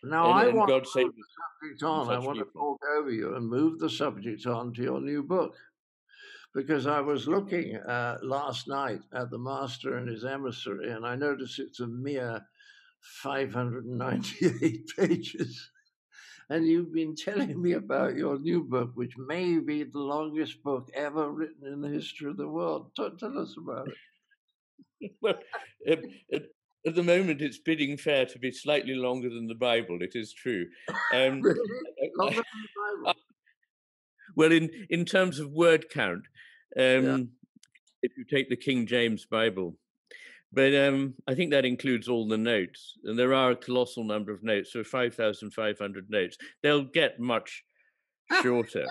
Now, I And want God to save move the subject on. I such want to people. talk over you and move the subject on to your new book. Because I was looking last night at The Master and His Emissary, and I noticed it's a mere 598 pages. And you've been telling me about your new book, which may be the longest book ever written in the history of the world. Tell us about it. Well, at, at, at the moment, it's bidding fair to be slightly longer than the Bible. It is true. Um, Really? I- Longer than the Bible? well, in terms of word count, Yeah. if you take the King James Bible, but I think that includes all the notes, and there are a colossal number of notes. So 5,500 notes. They'll get much shorter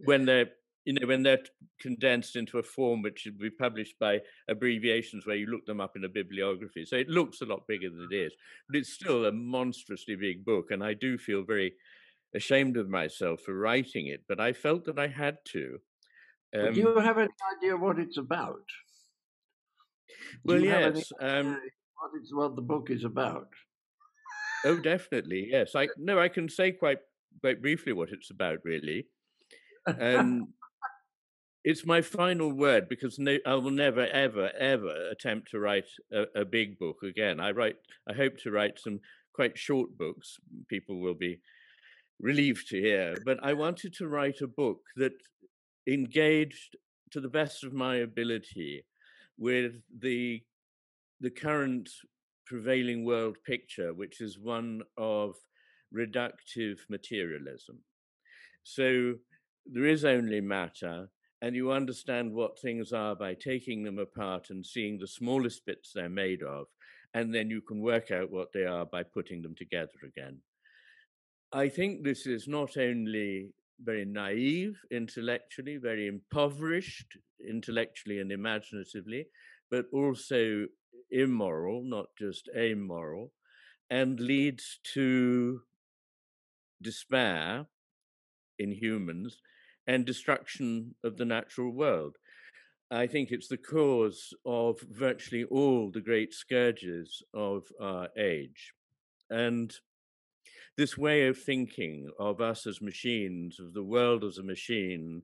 when they're when they're condensed into a form which should be published by abbreviations where you look them up in a bibliography. So it looks a lot bigger than it is, but it's still a monstrously big book, and I do feel very ashamed of myself for writing it, but I felt that I had to. But do you have any idea what it's about? Do Well, you have any yes. idea what the book is about? Oh, definitely, yes. I can say quite briefly what it's about, really. It's my final word, because I will never, ever, ever attempt to write a big book again. I hope to write some quite short books. People will be relieved to hear. But I wanted to write a book that engaged, to the best of my ability, with the current prevailing world picture, which is one of reductive materialism. So there is only matter, and you understand what things are by taking them apart and seeing the smallest bits they're made of, and then you can work out what they are by putting them together again. I think this is not only very naive intellectually, very impoverished intellectually and imaginatively, but also immoral, not just amoral, and leads to despair in humans and destruction of the natural world. I think it's the cause of virtually all the great scourges of our age. And this way of thinking of us as machines, of the world as a machine,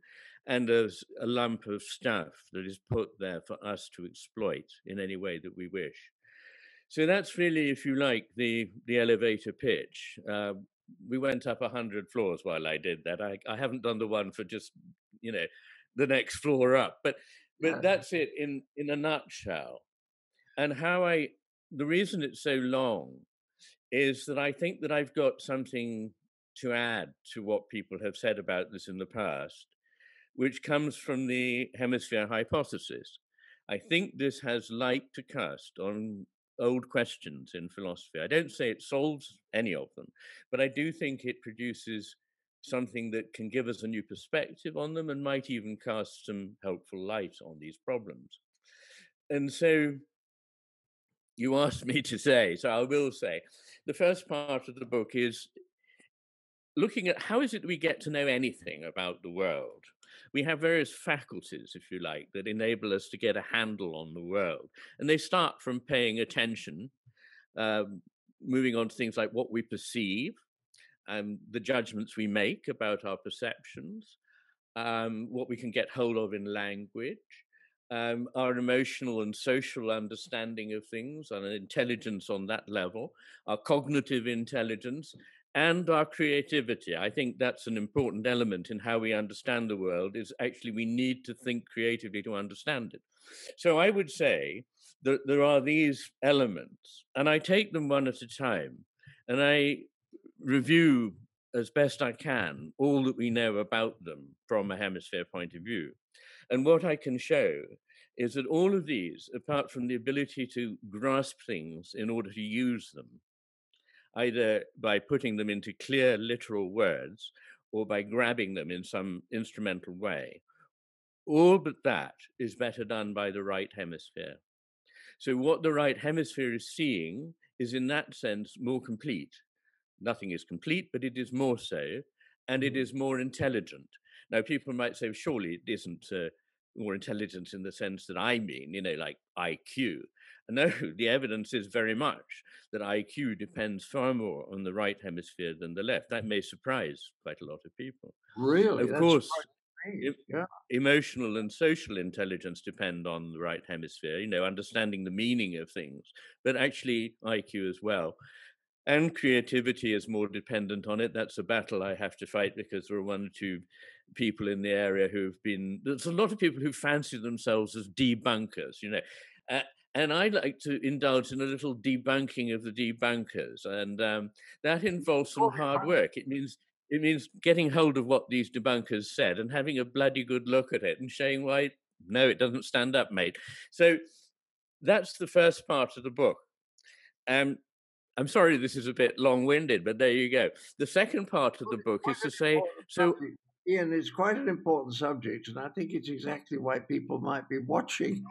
and as a lump of stuff that is put there for us to exploit in any way that we wish. So that's really, if you like, the elevator pitch. We went up 100 floors while I did that. I haven't done the one for just, the next floor up, but Yeah. that's it in a nutshell. And the reason it's so long is that I think that I've got something to add to what people have said about this in the past, which comes from the hemisphere hypothesis. I think this has light to cast on old questions in philosophy. I don't say it solves any of them, but I do think it produces something that can give us a new perspective on them and might even cast some helpful light on these problems. And so you asked me to say, so I will say, the first part of the book is looking at how is it we get to know anything about the world. We have various faculties, if you like, that enable us to get a handle on the world. And they start from paying attention, moving on to things like what we perceive, the judgments we make about our perceptions, what we can get hold of in language, our emotional and social understanding of things, and an intelligence on that level, our cognitive intelligence, and our creativity. I think that's an important element in how we understand the world, is actually we need to think creatively to understand it. So I would say that there are these elements, and I take them one at a time, and I review as best I can all that we know about them from a hemisphere point of view. And what I can show is that all of these, apart from the ability to grasp things in order to use them, either by putting them into clear literal words or by grabbing them in some instrumental way, all but that is better done by the right hemisphere. So what the right hemisphere is seeing is, in that sense, more complete. Nothing is complete, but it is more so, and it is more intelligent. Now, people might say, surely it isn't more intelligent in the sense that I mean, like IQ. No, the evidence is very much that IQ depends far more on the right hemisphere than the left. That may surprise quite a lot of people. Really? Of That's course, quite strange. Yeah. emotional and social intelligence depend on the right hemisphere, understanding the meaning of things, but actually IQ as well. And creativity is more dependent on it. That's a battle I have to fight, because there are one or two people in the area there's a lot of people who fancy themselves as debunkers. Uh, and I like to indulge in a little debunking of the debunkers. And that involves some hard work. It means getting hold of what these debunkers said and having a bloody good look at it and showing why, no, it doesn't stand up, mate. So that's the first part of the book. Um, I'm sorry this is a bit long-winded, but there you go. The second part of the book is to say, so Iain, it's quite an important subject, and I think it's exactly why people might be watching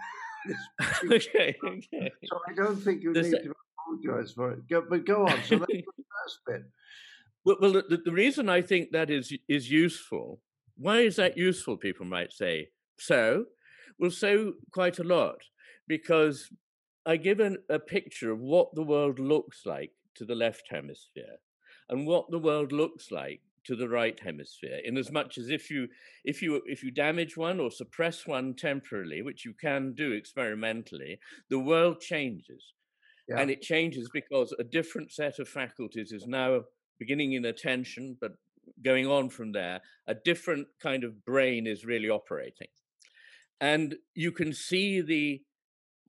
this particular. okay. So I don't think you The need se- to apologize for it. But go on. So that's the first bit. well, the reason I think that is useful. Why is that useful? People might say. So quite a lot, because I give a picture of what the world looks like to the left hemisphere, and what the world looks like to the right hemisphere. In as much as if you damage one or suppress one temporarily, which you can do experimentally, the world changes. Yeah. And it changes because a different set of faculties is now beginning in attention, but going on from there, a different kind of brain is really operating. And you can see the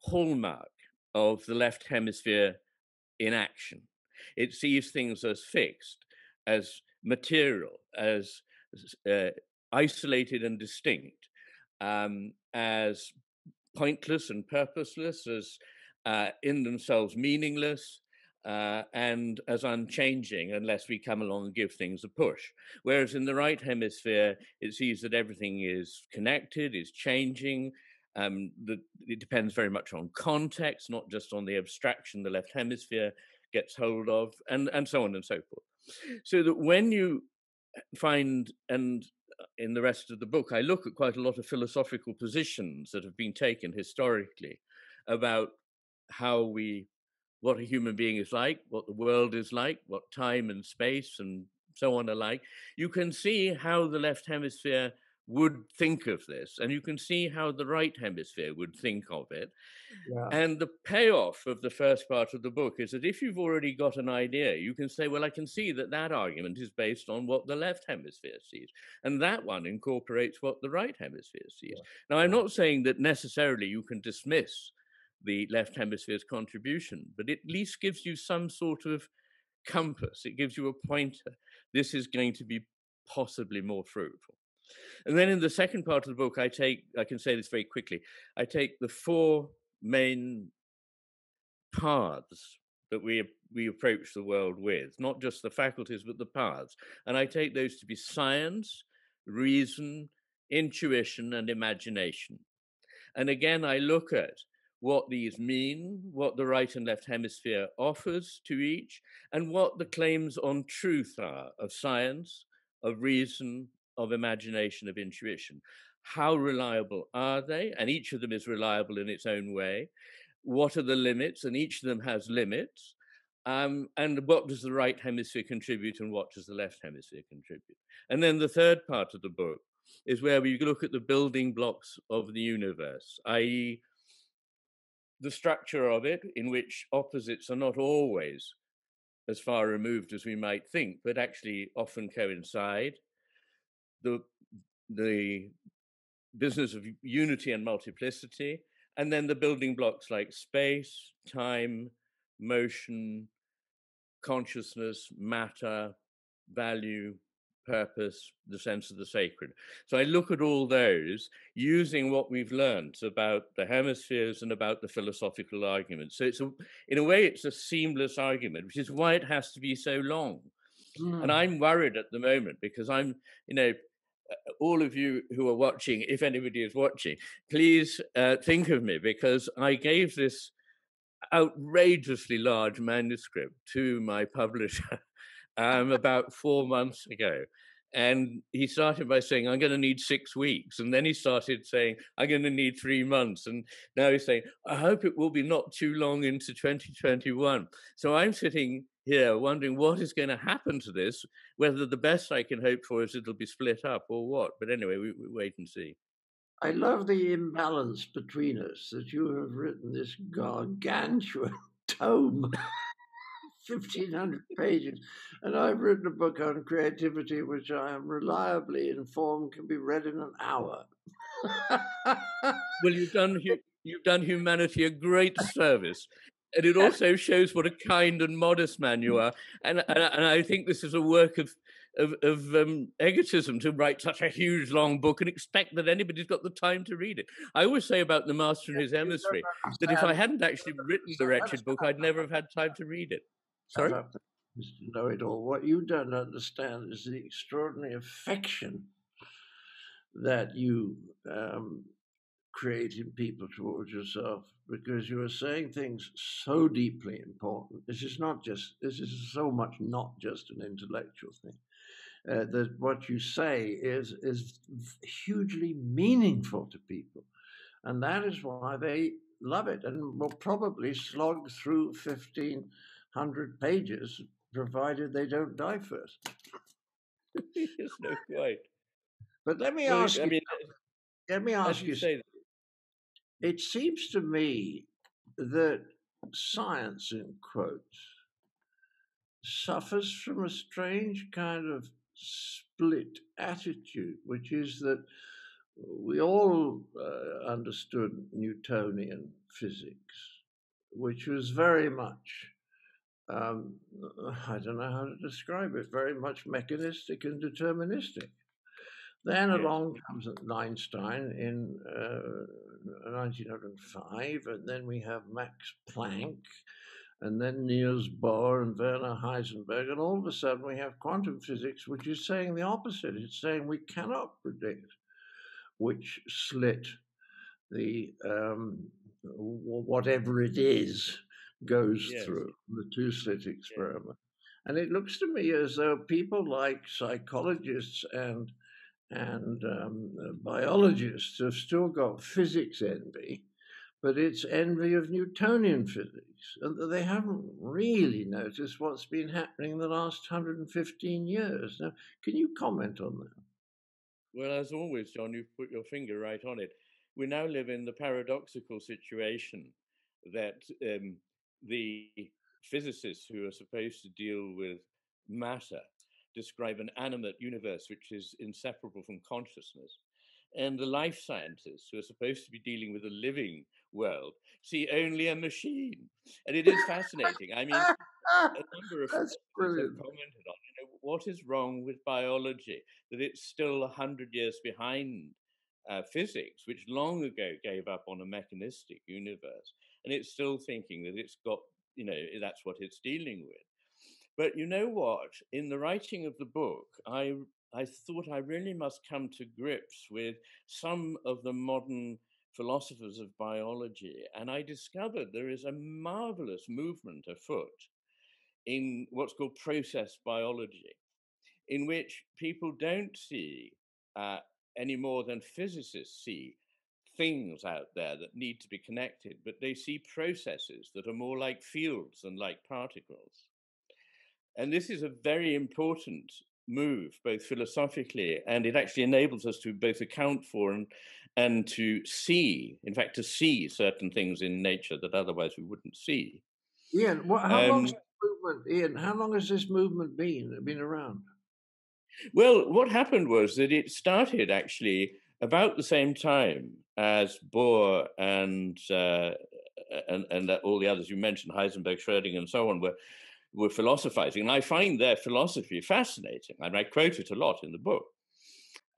hallmark of the left hemisphere in action. It sees things as fixed, as material, as isolated and distinct, as pointless and purposeless, as in themselves meaningless, and as unchanging unless we come along and give things a push. Whereas in the right hemisphere, it sees that everything is connected, is changing. It depends very much on context, not just on the abstraction the left hemisphere gets hold of, and so on and so forth. So that when you find, and in the rest of the book, I look at quite a lot of philosophical positions that have been taken historically about what a human being is like, what the world is like, what time and space and so on are like. You can see how the left hemisphere would think of this, and you can see how the right hemisphere would think of it. Yeah. And the payoff of the first part of the book is that if you've already got an idea, you can say, well, I can see that argument is based on what the left hemisphere sees. And that one incorporates what the right hemisphere sees. Yeah. Now, I'm not saying that necessarily you can dismiss the left hemisphere's contribution, but it at least gives you some sort of compass. It gives you a pointer. This is going to be possibly more fruitful. And then in the second part of the book, I can say this very quickly, I take the four main paths that we approach the world with, not just the faculties, but the paths. And I take those to be science, reason, intuition, and imagination. And again, I look at what these mean, what the right and left hemisphere offers to each, and what the claims on truth are of science, of reason, of imagination, of intuition. How reliable are they? And each of them is reliable in its own way. What are the limits? And each of them has limits. And what does the right hemisphere contribute, and what does the left hemisphere contribute? And then the third part of the book is where we look at the building blocks of the universe, i.e., the structure of it, in which opposites are not always as far removed as we might think, but actually often coincide. The business of unity and multiplicity, and then the building blocks like space, time, motion, consciousness, matter, value, purpose, the sense of the sacred. So I look at all those using what we've learned about the hemispheres and about the philosophical arguments. So in a way, it's a seamless argument, which is why it has to be so long. And I'm worried at the moment because all of you who are watching, if anybody is watching, please think of me, because I gave this outrageously large manuscript to my publisher about 4 months ago. And he started by saying, I'm going to need 6 weeks. And then he started saying, I'm going to need 3 months. And now he's saying, I hope it will be not too long into 2021. So I'm sitting here wondering what is going to happen to this, whether the best I can hope for is it'll be split up or what. But anyway, we wait and see. I love the imbalance between us that you have written this gargantuan tome, 1,500 pages, and I've written a book on creativity, which I am reliably informed can be read in an hour. Well, you've done humanity a great service, and it also shows what a kind and modest man you are. And I think this is a work of egotism to write such a huge long book and expect that anybody's got the time to read it. I always say about the Master and his Emissary that if I hadn't actually written the wretched book, I'd never have had time to read it. Sorry? Know it all. What you don't understand is the extraordinary affection that you create in people towards yourself, because you are saying things so deeply important. This is so much not just an intellectual thing. That what you say is hugely meaningful to people, and that is why they love it and will probably slog through 1,500 pages, provided they don't die first. Yes, no, quite. But let me ask you. It seems to me that science, in quotes, suffers from a strange kind of split attitude, which is that we all understood Newtonian physics, which was very much, I don't know how to describe it, very much mechanistic and deterministic. Then along comes Einstein in 1905, and then we have Max Planck, and then Niels Bohr and Werner Heisenberg, and all of a sudden we have quantum physics, which is saying the opposite. It's saying we cannot predict which slit the whatever it is goes through, the two-slit experiment. And it looks to me as though people like psychologists and biologists have still got physics envy, but it's envy of Newtonian physics, and they haven't really noticed what's been happening in the last 115 years. Now, can you comment on that? Well, as always, John, you've put your finger right on it. We now live in the paradoxical situation that the physicists who are supposed to deal with matter describe an animate universe which is inseparable from consciousness. And the life scientists who are supposed to be dealing with a living world see only a machine. And it is fascinating. I mean, a number of philosophers have commented on, what is wrong with biology, that it's still 100 years behind physics, which long ago gave up on a mechanistic universe. And it's still thinking that it's got, that's what it's dealing with. But you know what? In the writing of the book, I thought I really must come to grips with some of the modern philosophers of biology. And I discovered there is a marvelous movement afoot in what's called process biology, in which people don't see any more than physicists see things out there that need to be connected, but they see processes that are more like fields than like particles. And this is a very important move, both philosophically, and it actually enables us to both account for and to see, in fact, to see certain things in nature that otherwise we wouldn't see. Iain, how long has this movement been around? Well, what happened was that it started actually about the same time as Bohr and all the others you mentioned, Heisenberg, Schrödinger, and so on, were philosophizing. And I find their philosophy fascinating, and I quote it a lot in the book.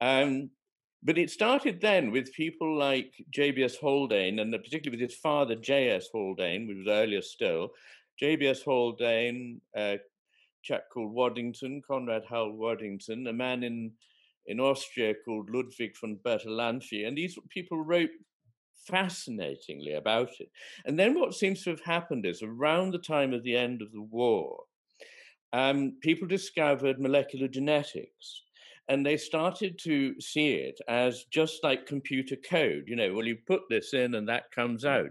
But it started then with people like J.B.S. Haldane, and particularly with his father, J.S. Haldane, which was earlier still. J.B.S. Haldane, a chap called Waddington, Conrad Hull Waddington, a man in Austria called Ludwig von Bertalanffy, and these people wrote fascinatingly about it. And then what seems to have happened is around the time of the end of the war, people discovered molecular genetics. And they started to see it as just like computer code. Well, you put this in and that comes out.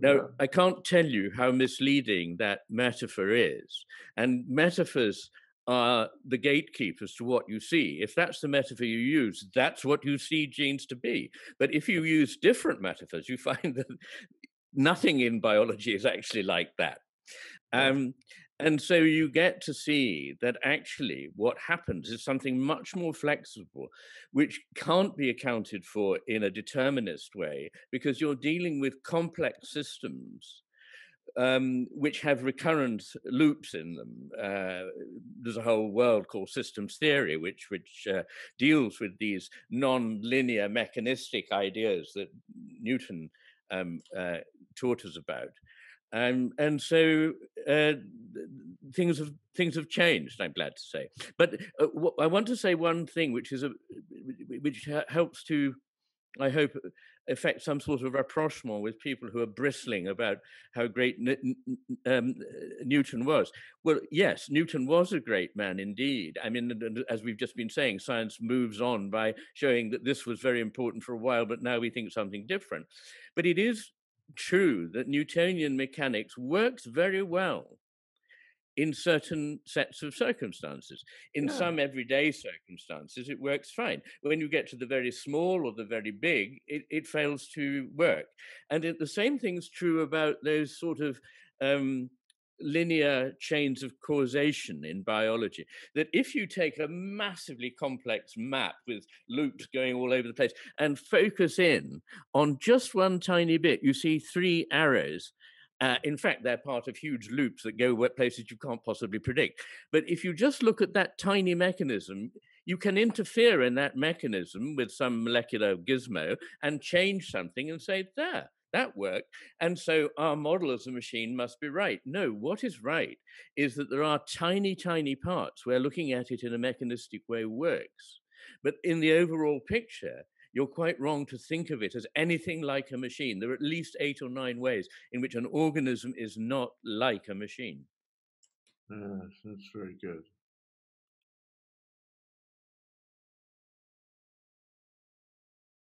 Now, Yeah. I can't tell you how misleading that metaphor is. And metaphors are the gatekeepers to what you see. If that's the metaphor you use, that's what you see genes to be. But if you use different metaphors, you find that nothing in biology is actually like that. Yeah. Um, and so you get to see that actually what happens is something much more flexible, which can't be accounted for in a determinist way, because you're dealing with complex systems which have recurrent loops in them. There's a whole world called systems theory, which deals with these non-linear mechanistic ideas that Newton taught us about. And so things have changed. I'm glad to say, but I want to say one thing, which helps to, I hope, affect some sort of rapprochement with people who are bristling about how great Newton was. Well, yes, Newton was a great man indeed. I mean, as we've just been saying, science moves on by showing that this was very important for a while, but now we think something different. But it is true that Newtonian mechanics works very well in certain sets of circumstances. In Yeah. some everyday circumstances, it works fine. When you get to the very small or the very big, it fails to work. And the same thing's true about those sort of linear chains of causation in biology. That if you take a massively complex map with loops going all over the place and focus in on just one tiny bit, you see three arrows. In fact, they're part of huge loops that go places you can't possibly predict. But if you just look at that tiny mechanism, you can interfere in that mechanism with some molecular gizmo and change something and say, there, that worked. And so our model as a machine must be right. No, what is right is that there are tiny, tiny parts where looking at it in a mechanistic way works. But in the overall picture, you're quite wrong to think of it as anything like a machine. There are at least 8 or 9 ways in which an organism is not like a machine. That's very good.